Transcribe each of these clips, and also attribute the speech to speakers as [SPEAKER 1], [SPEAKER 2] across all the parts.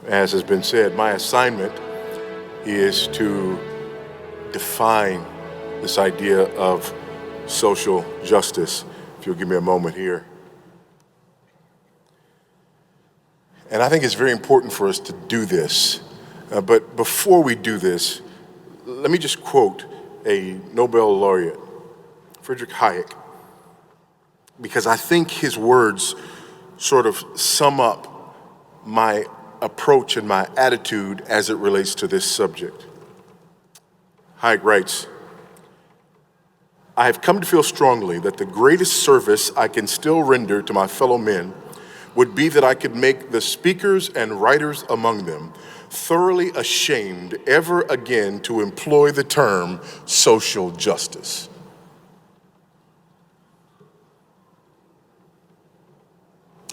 [SPEAKER 1] As has been said, my assignment is to define this idea of social justice. If you'll give me a moment here. And I think it's very important for us to do this. But before we do this, let me just quote a Nobel laureate, Friedrich Hayek, because I think his words sort of sum up my approach and my attitude as it relates to this subject. Hayek writes, "I have come to feel strongly that the greatest service I can still render to my fellow men would be that I could make the speakers and writers among them thoroughly ashamed ever again to employ the term social justice."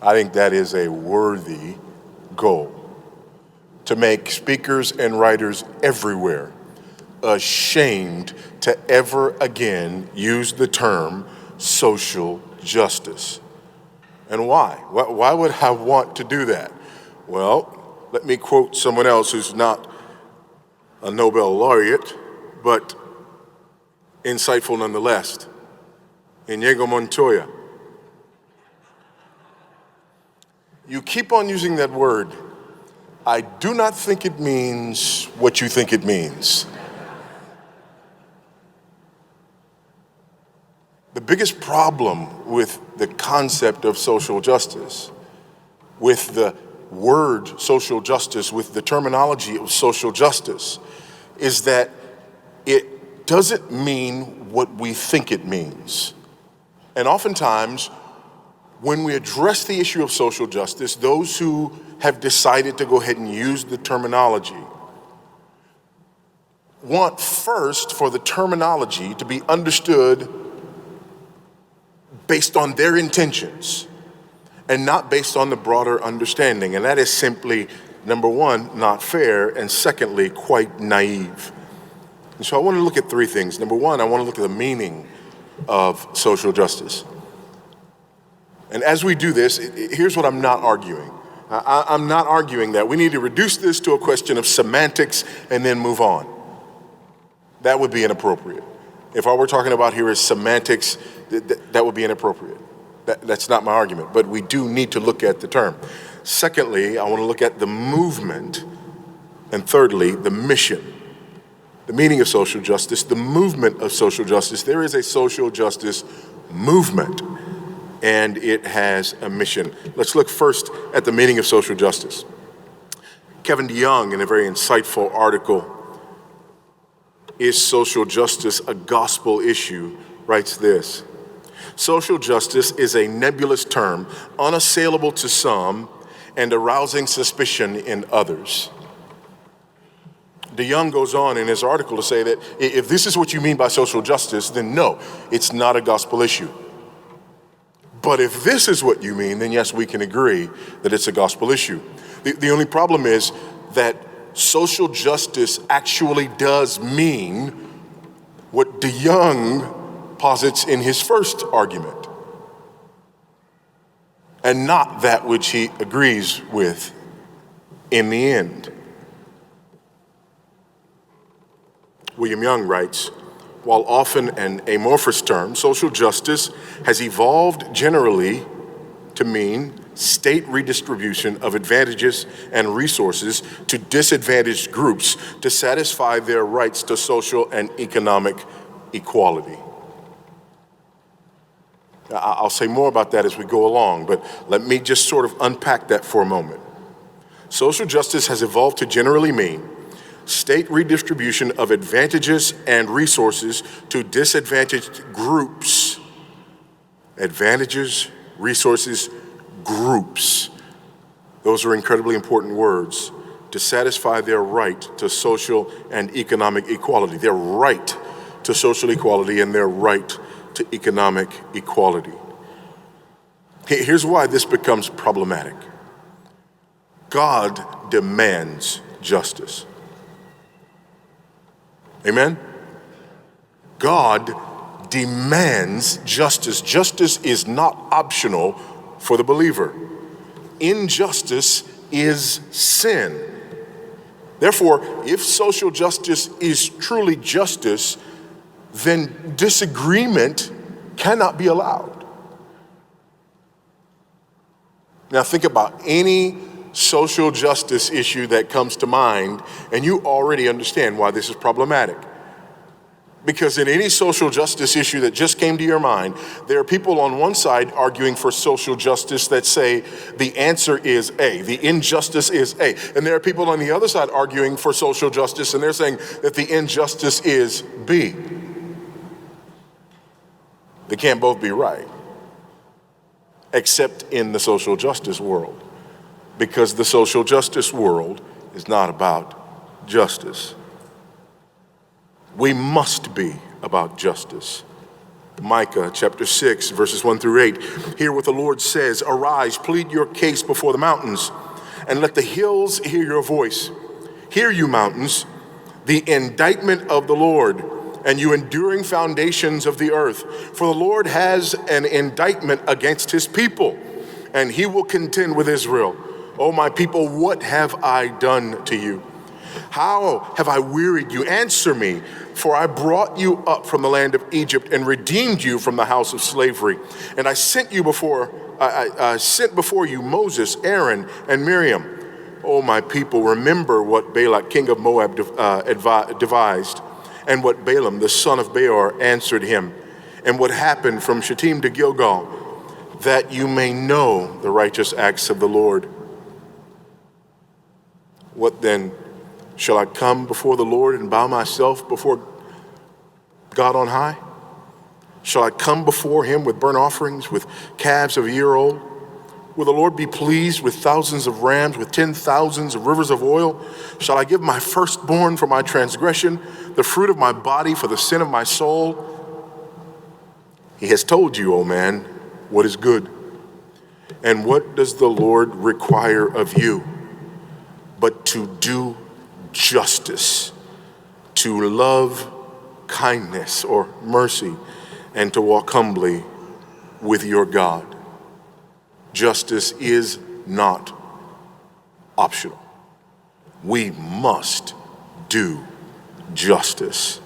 [SPEAKER 1] I think that is a worthy goal, to make speakers and writers everywhere ashamed to ever again use the term social justice. And why? Why would I want to do that? Well, let me quote someone else who's not a Nobel laureate, but insightful nonetheless, Inigo Montoya. You keep on using that word. I do not think it means what you think it means. The biggest problem with the concept of social justice, with the word social justice, with the terminology of social justice, is that it doesn't mean what we think it means. And oftentimes, when we address the issue of social justice, those who have decided to go ahead and use the terminology want first for the terminology to be understood based on their intentions and not based on the broader understanding. And that is simply, number one, not fair, and secondly, quite naive. And so I want to look at three things. Number one, I want to look at the meaning of social justice. And as we do this, here's what I'm not arguing. I'm not arguing that we need to reduce this to a question of semantics and then move on. That would be inappropriate. If all we're talking about here is semantics, that would be inappropriate. That's not my argument, but we do need to look at the term. Secondly, I want to look at the movement. And thirdly, the mission. The meaning of social justice, the movement of social justice. There is a social justice movement, and it has a mission. Let's look first at the meaning of social justice. Kevin DeYoung, in a very insightful article, "Is Social Justice a Gospel Issue?" writes this: "Social justice is a nebulous term, unassailable to some and arousing suspicion in others." DeYoung goes on in his article to say that if this is what you mean by social justice, then no, it's not a gospel issue. But if this is what you mean, then yes, we can agree that it's a gospel issue. The only problem is that social justice actually does mean what DeYoung posits in his first argument, and not that which he agrees with in the end. William Young writes, "While often an amorphous term, social justice has evolved generally to mean state redistribution of advantages and resources to disadvantaged groups to satisfy their rights to social and economic equality." I'll say more about that as we go along, but let me just sort of unpack that for a moment. Social justice has evolved to generally mean state redistribution of advantages and resources to disadvantaged groups. Advantages, resources, groups. Those are incredibly important words, to satisfy their right to social and economic equality, their right to social equality and their right to economic equality. Here's why this becomes problematic. God demands justice. Amen? God demands justice. Justice is not optional for the believer. Injustice is sin. Therefore, if social justice is truly justice, then disagreement cannot be allowed. Now think about any social justice issue that comes to mind, and you already understand why this is problematic. Because in any social justice issue that just came to your mind, there are people on one side arguing for social justice that say the answer is A, the injustice is A. And there are people on the other side arguing for social justice, and they're saying that the injustice is B. They can't both be right, except in the social justice world, because the social justice world is not about justice. We must be about justice. Micah chapter 6, verses 1 through 8. Hear what the Lord says, arise, plead your case before the mountains, and let the hills hear your voice. Hear, you mountains, the indictment of the Lord, and you enduring foundations of the earth. For the Lord has an indictment against his people, and he will contend with Israel. O my people, what have I done to you? How have I wearied you? Answer me, for I brought you up from the land of Egypt and redeemed you from the house of slavery. And I sent before you Moses, Aaron, and Miriam. O my people, remember what Balak, king of Moab, devised, and what Balaam, the son of Beor, answered him, and what happened from Shittim to Gilgal, that you may know the righteous acts of the Lord. What then? Shall I come before the Lord and bow myself before God on high? Shall I come before him with burnt offerings, with calves of a year old? Will the Lord be pleased with thousands of rams, with 10,000s of rivers of oil? Shall I give my firstborn for my transgression, the fruit of my body for the sin of my soul? He has told you, O man, what is good. And what does the Lord require of you? But to do justice, to love kindness or mercy, and to walk humbly with your God. Justice is not optional. We must do justice.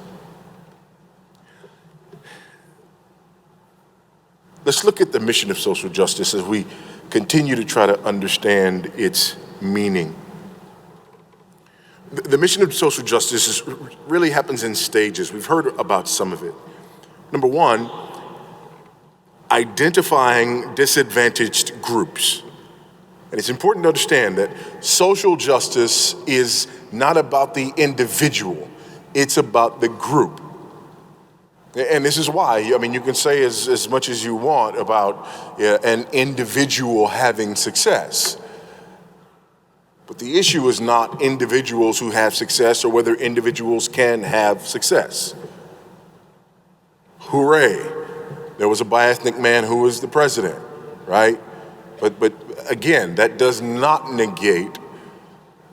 [SPEAKER 1] Let's look at the mission of social justice as we continue to try to understand its meaning. The mission of social justice really happens in stages. We've heard about some of it. Number one, identifying disadvantaged groups. And it's important to understand that social justice is not about the individual, it's about the group. And this is why, you can say as much as you want about an individual having success. But the issue is not individuals who have success or whether individuals can have success. Hooray, there was a bi-ethnic man who was the president, right? But again, that does not negate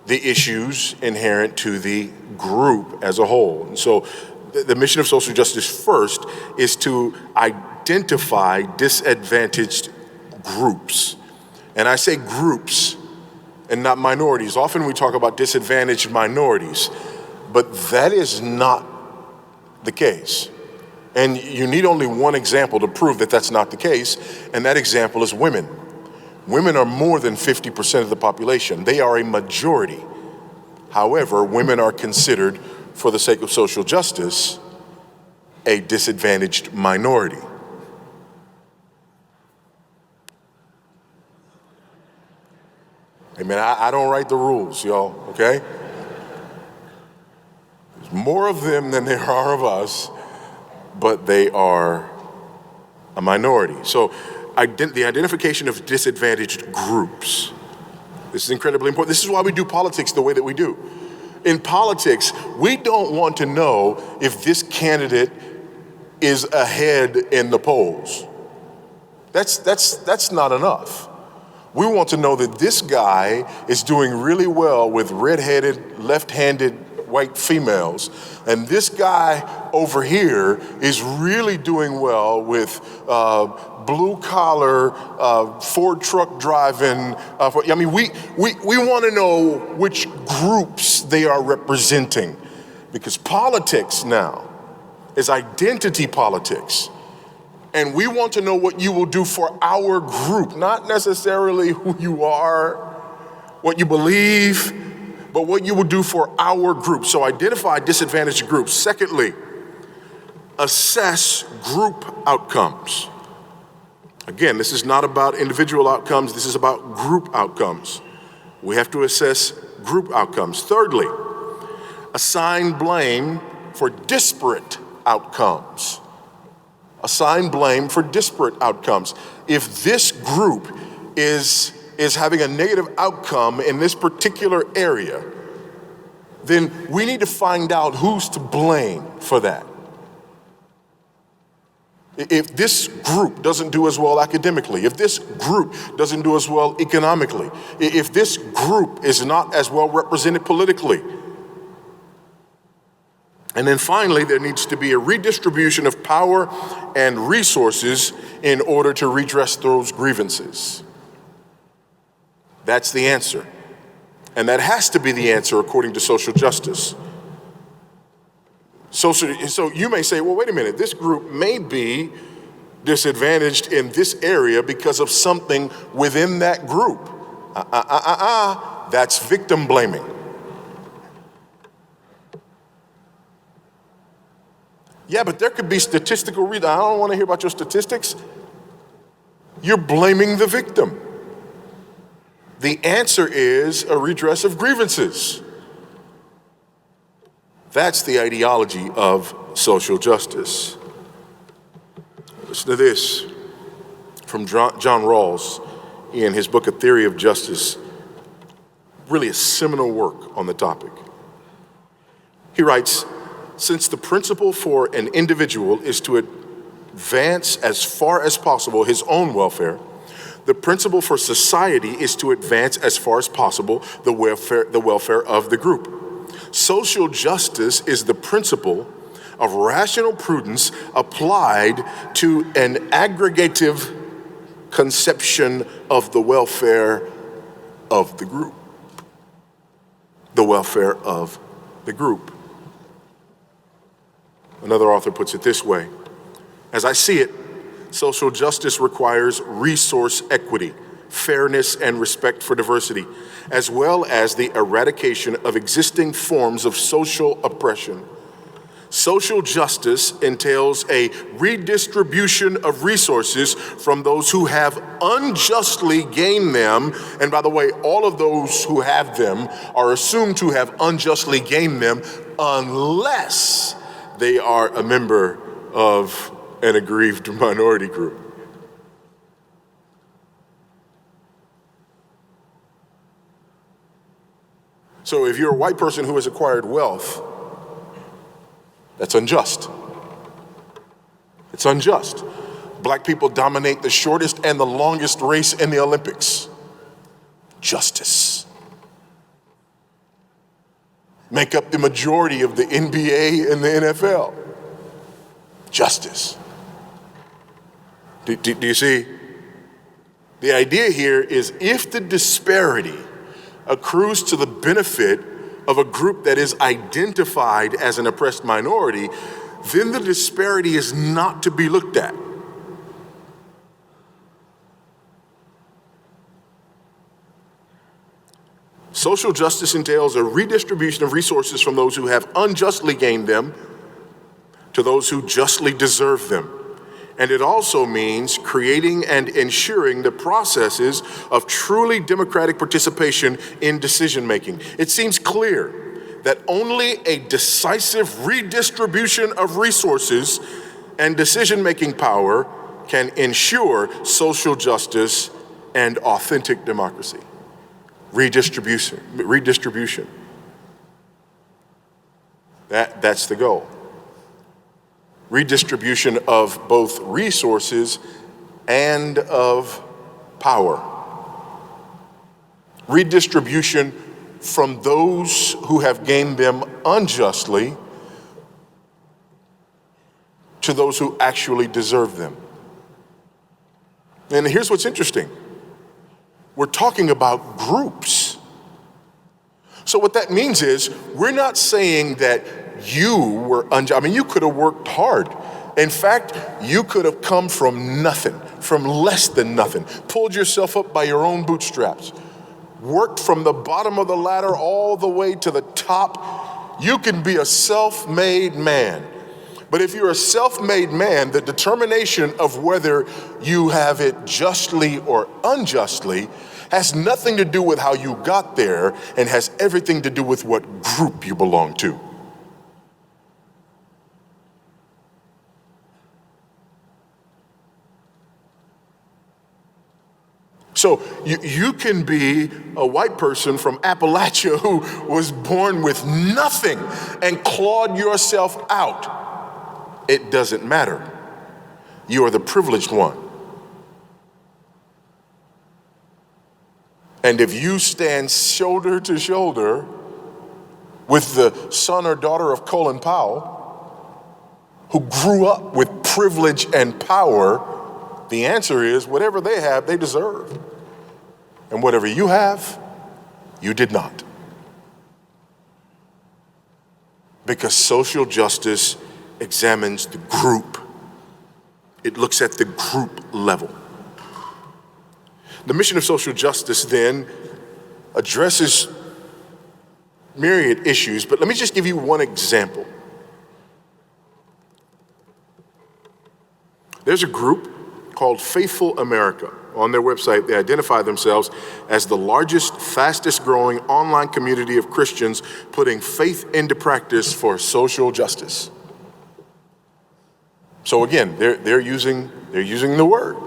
[SPEAKER 1] the issues inherent to the group as a whole. And so the mission of social justice first is to identify disadvantaged groups. And I say groups and not minorities. Often we talk about disadvantaged minorities, but that is not the case. And you need only one example to prove that that's not the case, and that example is women. Women are more than 50% of the population. They are a majority. However, women are considered, for the sake of social justice, a disadvantaged minority. Hey man, I don't write the rules, y'all, okay? There's more of them than there are of us, but they are a minority. So the identification of disadvantaged groups. This is incredibly important. This is why we do politics the way that we do. In politics, we don't want to know if this candidate is ahead in the polls. That's not enough. We want to know that this guy is doing really well with red-headed, left-handed white females. And this guy over here is really doing well with blue collar, Ford truck driving. We want to know which groups they are representing, because politics now is identity politics. And we want to know what you will do for our group, not necessarily who you are, what you believe, but what you will do for our group. So identify disadvantaged groups. Secondly, assess group outcomes. Again, this is not about individual outcomes, this is about group outcomes. We have to assess group outcomes. Thirdly, assign blame for disparate outcomes. Assign blame for disparate outcomes. If this group is having a negative outcome in this particular area, then we need to find out who's to blame for that. If this group doesn't do as well academically, if this group doesn't do as well economically, if this group is not as well represented politically. And then finally, there needs to be a redistribution of power and resources in order to redress those grievances. That's the answer. And that has to be the answer according to social justice. So you may say, well, wait a minute, this group may be disadvantaged in this area because of something within that group. That's victim blaming. Yeah, but there could be statistical reasons. I don't want to hear about your statistics. You're blaming the victim. The answer is a redress of grievances. That's the ideology of social justice. Listen to this from John Rawls in his book, A Theory of Justice, really a seminal work on the topic. He writes, since the principle for an individual is to advance as far as possible his own welfare, the principle for society is to advance as far as possible the welfare of the group. Social justice is the principle of rational prudence applied to an aggregative conception of the welfare of the group. The welfare of the group. Another author puts it this way: as I see it, social justice requires resource equity, fairness, and respect for diversity, as well as the eradication of existing forms of social oppression. Social justice entails a redistribution of resources from those who have unjustly gained them. And by the way, all of those who have them are assumed to have unjustly gained them unless they are a member of an aggrieved minority group. So if you're a white person who has acquired wealth, that's unjust. It's unjust. Black people dominate the shortest and the longest race in the Olympics. Justice. Make up the majority of the NBA and the NFL. Justice. Do you see? The idea here is if the disparity accrues to the benefit of a group that is identified as an oppressed minority, then the disparity is not to be looked at. Social justice entails a redistribution of resources from those who have unjustly gained them to those who justly deserve them. And it also means creating and ensuring the processes of truly democratic participation in decision-making. It seems clear that only a decisive redistribution of resources and decision-making power can ensure social justice and authentic democracy. Redistribution. That's the goal. Redistribution of both resources and of power. Redistribution from those who have gained them unjustly to those who actually deserve them. And here's what's interesting. We're talking about groups. So what that means is we're not saying that you were unjust. I mean, you could have worked hard. In fact, you could have come from nothing, from less than nothing, pulled yourself up by your own bootstraps, worked from the bottom of the ladder all the way to the top. You can be a self-made man. But if you're a self-made man, the determination of whether you have it justly or unjustly has nothing to do with how you got there and has everything to do with what group you belong to. So you can be a white person from Appalachia who was born with nothing and clawed yourself out. It doesn't matter. You are the privileged one. And if you stand shoulder to shoulder with the son or daughter of Colin Powell, who grew up with privilege and power, the answer is whatever they have, they deserve. And whatever you have, you did not. Because social justice examines the group. It looks at the group level. The mission of social justice then addresses myriad issues, but let me just give you one example. There's a group called Faithful America. On their website, they identify themselves as the largest, fastest growing online community of Christians putting faith into practice for social justice. So again, they're using the word.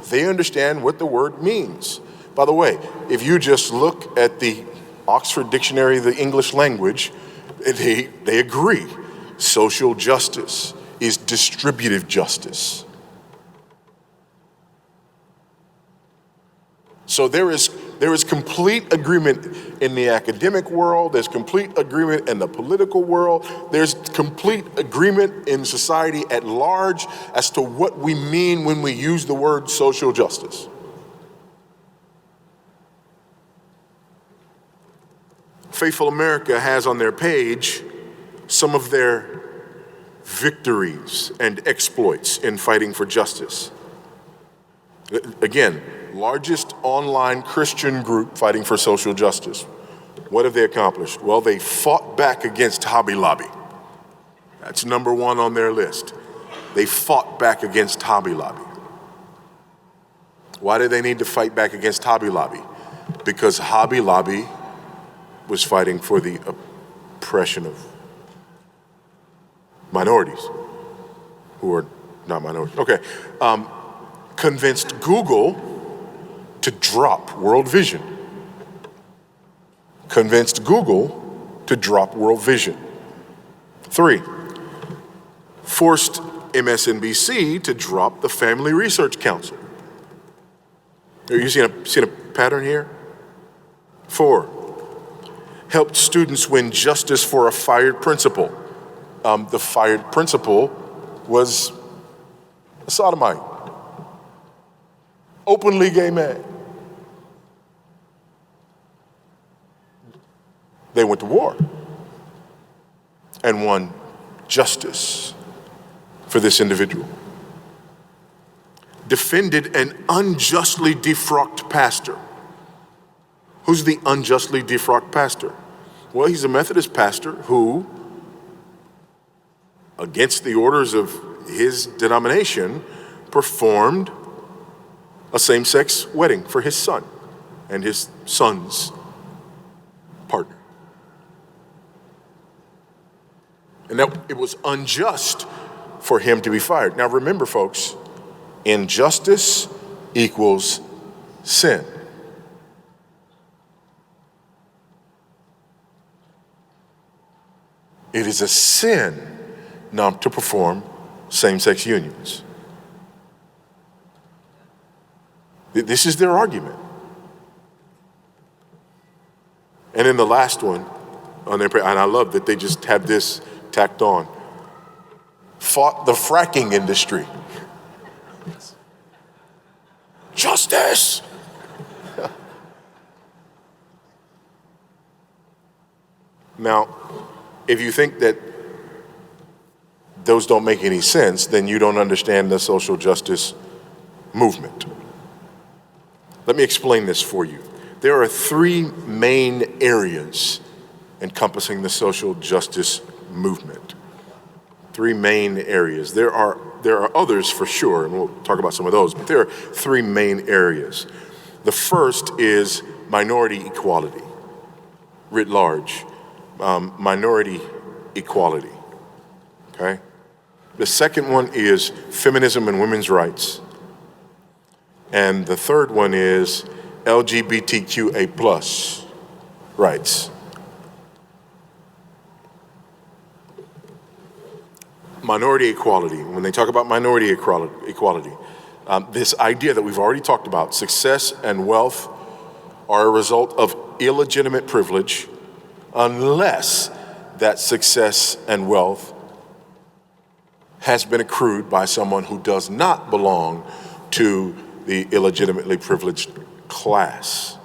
[SPEAKER 1] They understand what the word means. By the way, if you just look at the Oxford Dictionary of the English language, they agree. Social justice is distributive justice. So there is complete agreement in the academic world, there's complete agreement in the political world, there's complete agreement in society at large as to what we mean when we use the word social justice. Faithful America has on their page some of their victories and exploits in fighting for justice. Again, largest online Christian group fighting for social justice. What have they accomplished? Well, they fought back against Hobby Lobby. That's number one on their list. They fought back against Hobby Lobby. Why did they need to fight back against Hobby Lobby? Because Hobby Lobby was fighting for the oppression of minorities who are not minorities. Okay. Convinced Google to drop World Vision. Convinced Google to drop World Vision. 3, forced MSNBC to drop the Family Research Council. Are you seeing a pattern here? 4, helped students win justice for a fired principal. The fired principal was a sodomite, openly gay man. They went to war and won justice for this individual. Defended an unjustly defrocked pastor. Who's the unjustly defrocked pastor? Well, he's a Methodist pastor who, against the orders of his denomination, performed a same-sex wedding for his son and his son's partner. And that it was unjust for him to be fired. Now remember, folks, injustice equals sin. It is a sin not to perform same-sex unions. This is their argument. And then the last one on their, and I love that they just have this tacked on, fought the fracking industry. Justice! Now, if you think that those don't make any sense, then you don't understand the social justice movement. Let me explain this for you. There are three main areas encompassing the social justice movement. Three main areas. There are others for sure, and we'll talk about some of those, but there are three main areas. The first is minority equality, writ large. Minority equality, okay? The second one is feminism and women's rights. And the third one is LGBTQA plus rights. Minority equality, when they talk about minority equality, this idea that we've already talked about, success and wealth are a result of illegitimate privilege unless that success and wealth has been accrued by someone who does not belong to the illegitimately privileged class.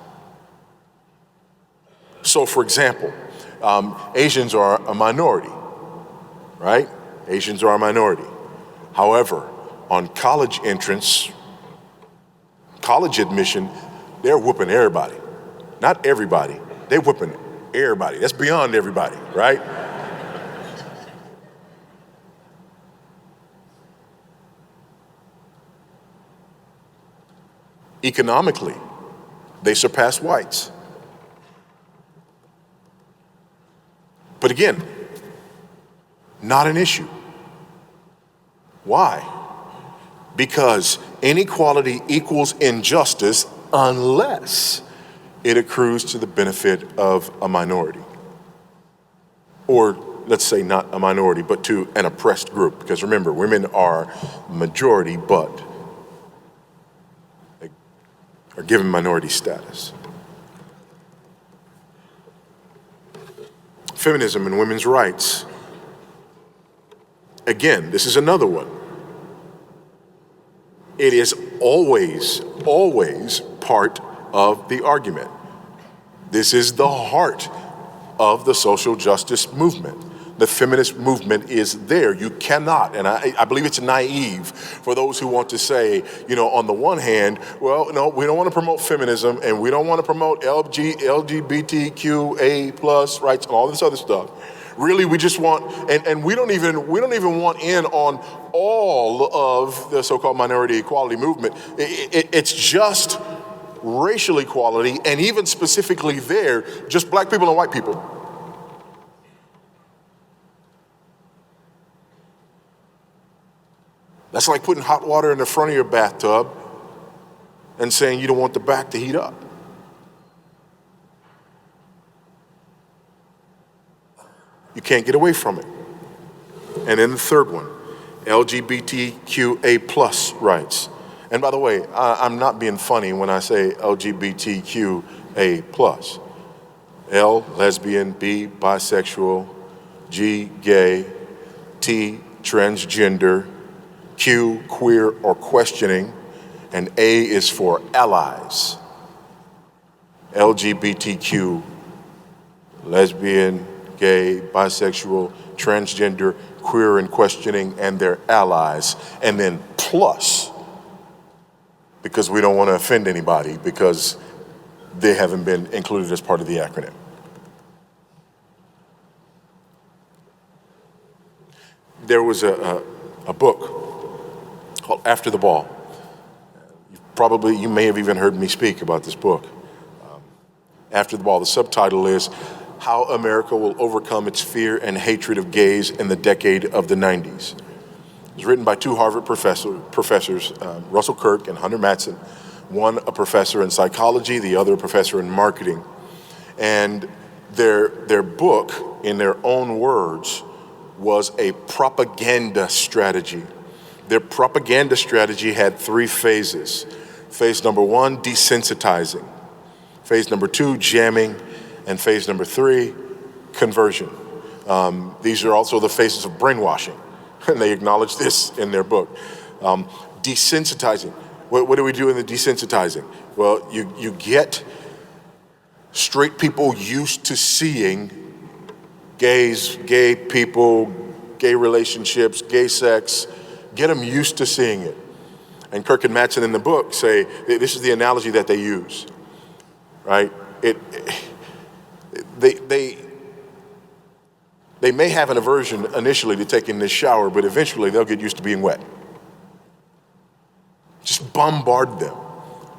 [SPEAKER 1] So, for example, Asians are a minority, right? Asians are a minority. However, on college entrance, college admission, they're whooping everybody. Not everybody, they're whooping everybody. That's beyond everybody, right? Economically, they surpass whites. But again, not an issue. Why? Because inequality equals injustice unless it accrues to the benefit of a minority. Or let's say not a minority, but to an oppressed group. Because remember, women are majority, but they are given minority status. Feminism and women's rights. Again, this is another one. It is always part of the argument. This is the heart of the social justice movement. The feminist movement is there. You cannot, and I believe it's naive for those who want to say, on the one hand, well, no, we don't want to promote feminism and we don't want to promote LGBTQA plus rights and all this other stuff. Really, we just want, and we don't even want in on all of the so-called minority equality movement. It's just racial equality, and even specifically there, just black people and white people. That's like putting hot water in the front of your bathtub and saying you don't want the back to heat up. You can't get away from it. And then the third one, LGBTQA plus rights. And by the way, I'm not being funny when I say LGBTQA plus. L, lesbian, B, bisexual, G, gay, T, transgender, Q, queer or questioning, and A is for allies. LGBTQ, lesbian, gay, bisexual, transgender, queer and questioning, and their allies. And then plus, because we don't want to offend anybody because they haven't been included as part of the acronym. There was a book called After the Ball. You may have even heard me speak about this book. After the Ball, the subtitle is How America Will Overcome Its Fear and Hatred of Gays in the Decade of the 90s. It was written by two Harvard professors, Russell Kirk and Hunter Mattson, one a professor in psychology, the other a professor in marketing. And their book, in their own words, was a propaganda strategy. Their propaganda strategy had three phases. Phase number one, desensitizing. Phase number two, jamming. And phase number 3, conversion. These are also the phases of brainwashing, and they acknowledge this in their book. Desensitizing. What do we do in the desensitizing? Well, you get straight people used to seeing gays, gay people, gay relationships, gay sex, get them used to seeing it. And Kirk and Mattson in the book say, this is the analogy that they use, right? They may have an aversion initially to taking this shower, but eventually they'll get used to being wet. Just bombard them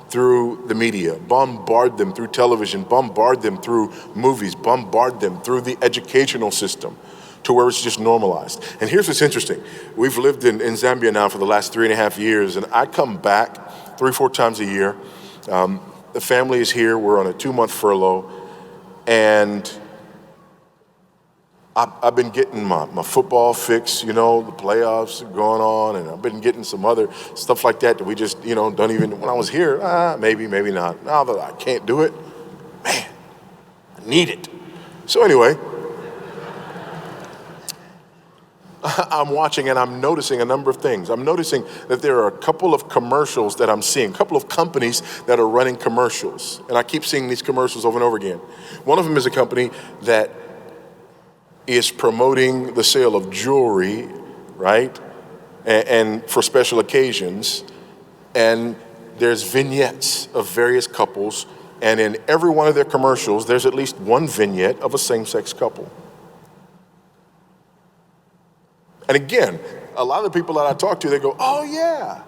[SPEAKER 1] through the media, bombard them through television, bombard them through movies, bombard them through the educational system to where it's just normalized. And here's what's interesting. We've lived in Zambia now for the last 3.5 years, and I come back 3-4 times a year. The family is here. We're on a 2-month furlough, and I've been getting my football fix, the playoffs are going on, and I've been getting some other stuff like that we just, don't even, when I was here, maybe not. Now that I can't do it, man, I need it. So anyway, I'm watching and I'm noticing a number of things. I'm noticing that there are a couple of commercials that I'm seeing, a couple of companies that are running commercials. And I keep seeing these commercials over and over again. One of them is a company that is promoting the sale of jewelry, right? And for special occasions. And there's vignettes of various couples. And in every one of their commercials, there's at least one vignette of a same-sex couple. And again, a lot of the people that I talk to, they go, oh yeah.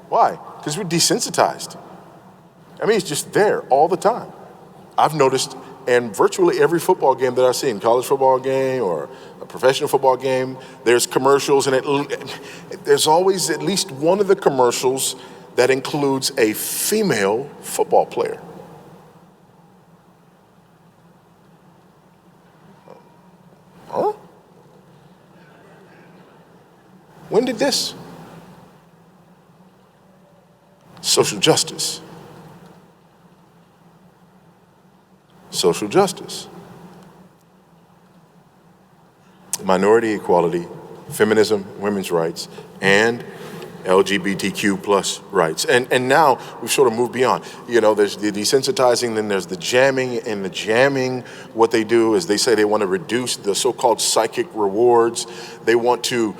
[SPEAKER 1] Why? Because we're desensitized. I mean, it's just there all the time. I've noticed in virtually every football game that I've seen, college football game or a professional football game, there's commercials, and there's always at least one of the commercials that includes a female football player. Huh? When did this? Social justice. Social justice. Minority equality, feminism, women's rights, and LGBTQ plus rights. And now we've sort of moved beyond. There's the desensitizing, then there's the jamming. And the jamming, what they do is they say they want to reduce the so-called psychic rewards. They want to,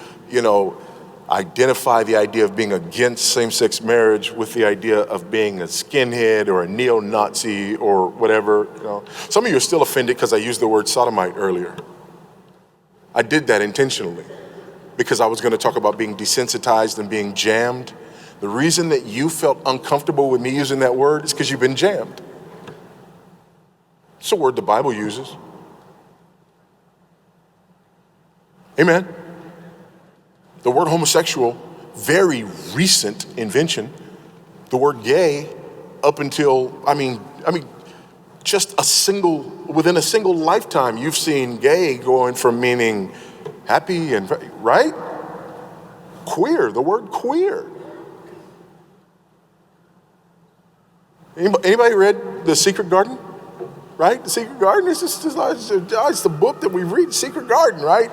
[SPEAKER 1] identify the idea of being against same-sex marriage with the idea of being a skinhead or a neo-Nazi or whatever. Some of you are still offended because I used the word sodomite earlier. I did that intentionally because I was going to talk about being desensitized and being jammed. The reason that you felt uncomfortable with me using that word is because you've been jammed. It's a word the Bible uses. Amen. The word homosexual, very recent invention. The word gay, up until, just within a single lifetime, you've seen gay going from meaning happy and, right? Queer, the word queer. Anybody read The Secret Garden? Right? The Secret Garden is it's the book that we read, Secret Garden, right?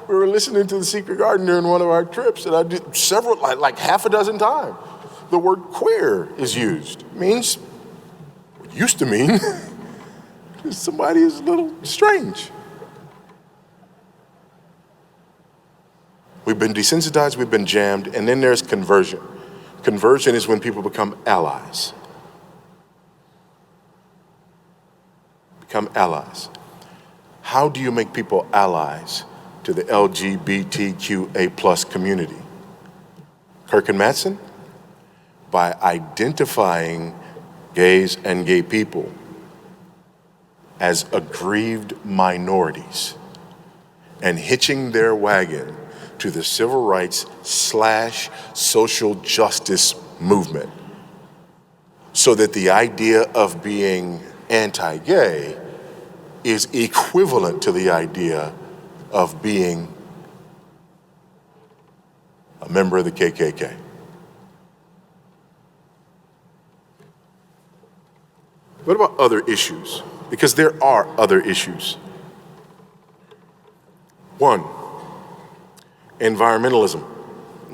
[SPEAKER 1] We were listening to The Secret Garden during one of our trips, and I did several, like half a dozen times. The word queer is used. It means, it used to mean, somebody is a little strange. We've been desensitized, we've been jammed, and then there's conversion. Conversion is when people become allies. Become allies. How do you make people allies to the LGBTQA plus community? Kirk and Mattson? By identifying gays and gay people as aggrieved minorities and hitching their wagon to the civil rights / social justice movement so that the idea of being anti-gay is equivalent to the idea of being a member of the KKK. What about other issues? because there are other issues. One, environmentalism,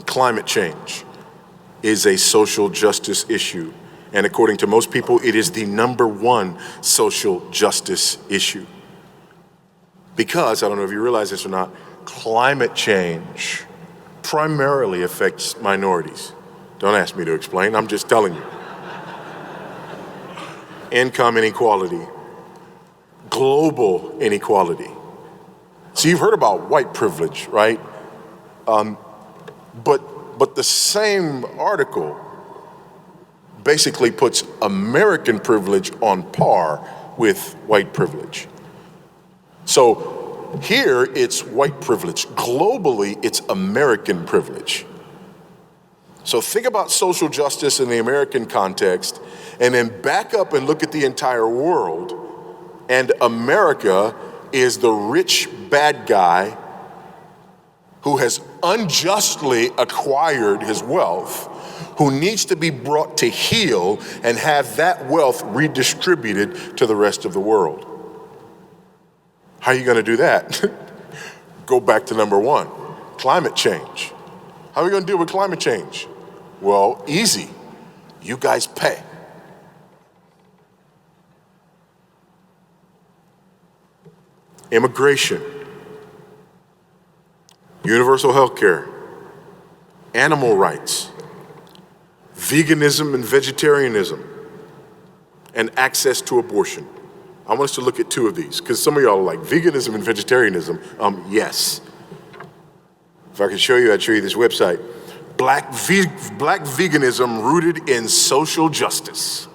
[SPEAKER 1] climate change is a social justice issue. And according to most people, it is the #1 social justice issue. Because, I don't know if you realize this or not, climate change primarily affects minorities. Don't ask me to explain, I'm just telling you. Income inequality, global inequality. So you've heard about white privilege, right? But the same article basically puts American privilege on par with white privilege. So here it's white privilege. Globally, it's American privilege. So think about social justice in the American context, and then back up and look at the entire world. And America is the rich bad guy who has unjustly acquired his wealth, who needs to be brought to heel and have that wealth redistributed to the rest of the world. How are you going to do that? Go back to #1, climate change. How are we going to deal with climate change? Well, easy. You guys pay. Immigration, universal health care, animal rights, veganism and vegetarianism, and access to abortion. I want us to look at 2 of these, because some of y'all are like, veganism and vegetarianism? Yes. If I could show you, I'd show you this website. Black veganism rooted in social justice.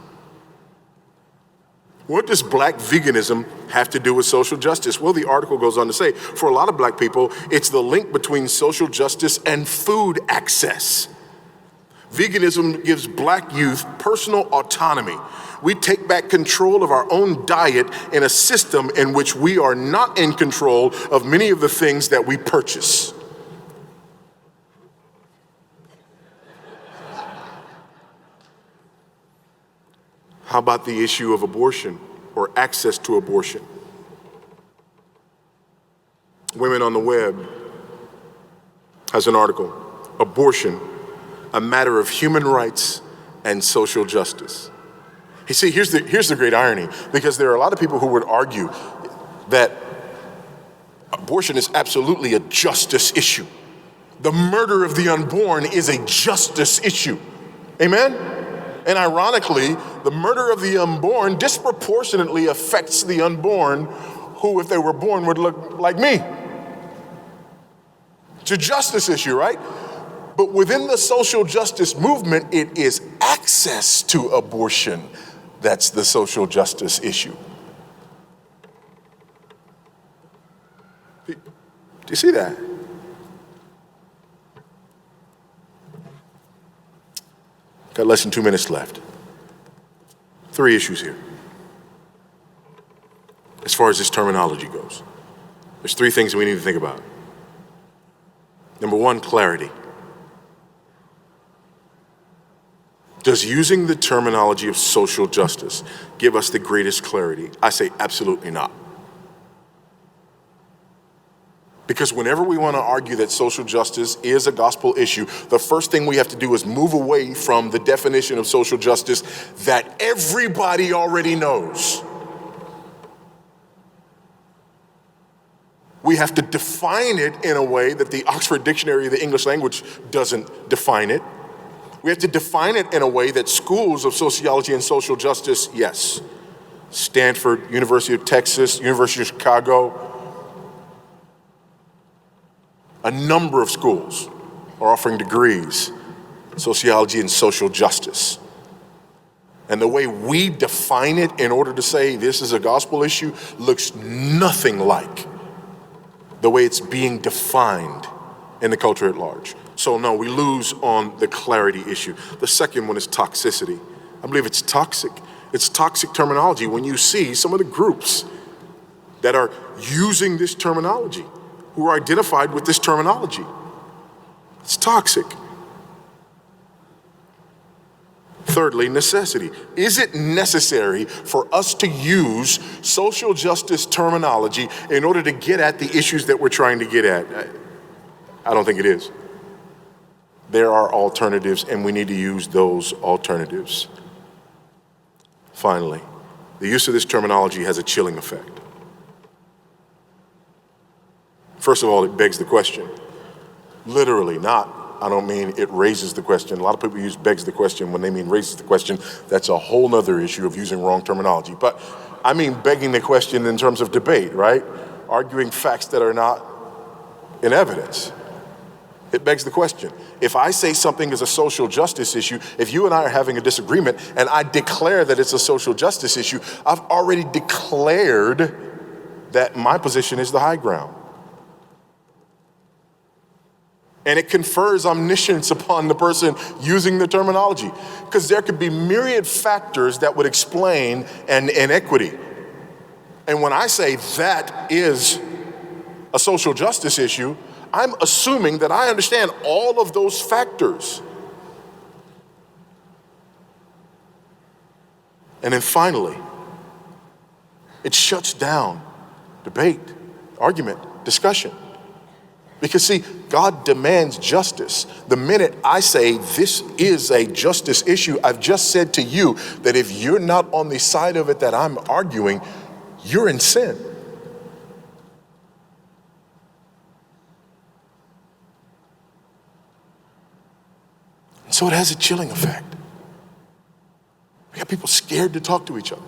[SPEAKER 1] What does black veganism have to do with social justice? Well, the article goes on to say, for a lot of black people, it's the link between social justice and food access. Veganism gives black youth personal autonomy. We take back control of our own diet in a system in which we are not in control of many of the things that we purchase. How about the issue of abortion or access to abortion? Women on the Web has an article, Abortion, a Matter of Human Rights and Social Justice. You see, here's the great irony, because there are a lot of people who would argue that abortion is absolutely a justice issue. The murder of the unborn is a justice issue. Amen? And ironically, the murder of the unborn disproportionately affects the unborn who, if they were born, would look like me. It's a justice issue, right? But within the social justice movement, it is access to abortion that's the social justice issue. Do you see that? Got less than 2 minutes left. 3 issues here. As far as this terminology goes, there's 3 things we need to think about. #1, clarity. Does using the terminology of social justice give us the greatest clarity? I say absolutely not. Because whenever we want to argue that social justice is a gospel issue, the first thing we have to do is move away from the definition of social justice that everybody already knows. We have to define it in a way that the Oxford Dictionary of the English language doesn't define it. We have to define it in a way that schools of sociology and social justice, yes, Stanford, University of Texas, University of Chicago, a number of schools are offering degrees in sociology and social justice. And the way we define it in order to say this is a gospel issue looks nothing like the way it's being defined in the culture at large. So no, we lose on the clarity issue. The second one is toxicity. I believe it's toxic. It's toxic terminology when you see some of the groups that are using this terminology, who are identified with this terminology. It's toxic. thirdly, necessity. Is it necessary for us to use social justice terminology in order to get at the issues that we're trying to get at? I don't think it is. There are alternatives, and we need to use those alternatives. Finally, the use of this terminology has a chilling effect. First of all, it begs the question. Literally, I don't mean it raises the question. A lot of people use begs the question when they mean raises the question. That's a whole nother issue of using wrong terminology. But I mean begging the question in terms of debate, right? Arguing facts that are not in evidence. It begs the question. If I say something is a social justice issue, if you and I are having a disagreement and I declare that it's a social justice issue, I've already declared that my position is the high ground. And it confers omniscience upon the person using the terminology, because there could be myriad factors that would explain an inequity. And when I say that is a social justice issue, I'm assuming that I understand all of those factors. And then finally, it shuts down debate, argument, discussion. Because see, God demands justice. The minute I say this is a justice issue, I've just said to you that if you're not on the side of it that I'm arguing, you're in sin. So it has a chilling effect. We got people scared to talk to each other.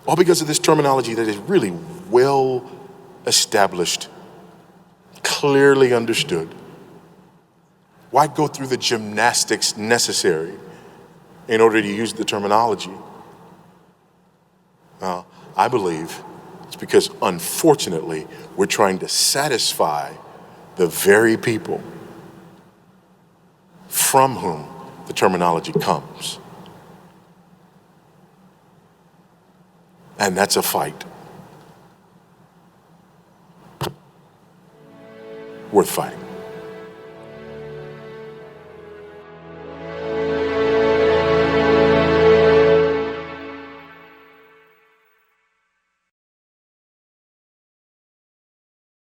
[SPEAKER 1] All because of this terminology that is really well established, clearly understood. Why go through the gymnastics necessary in order to use the terminology? I believe it's because, unfortunately, we're trying to satisfy the very people from whom the terminology comes. And that's a fight worth fighting.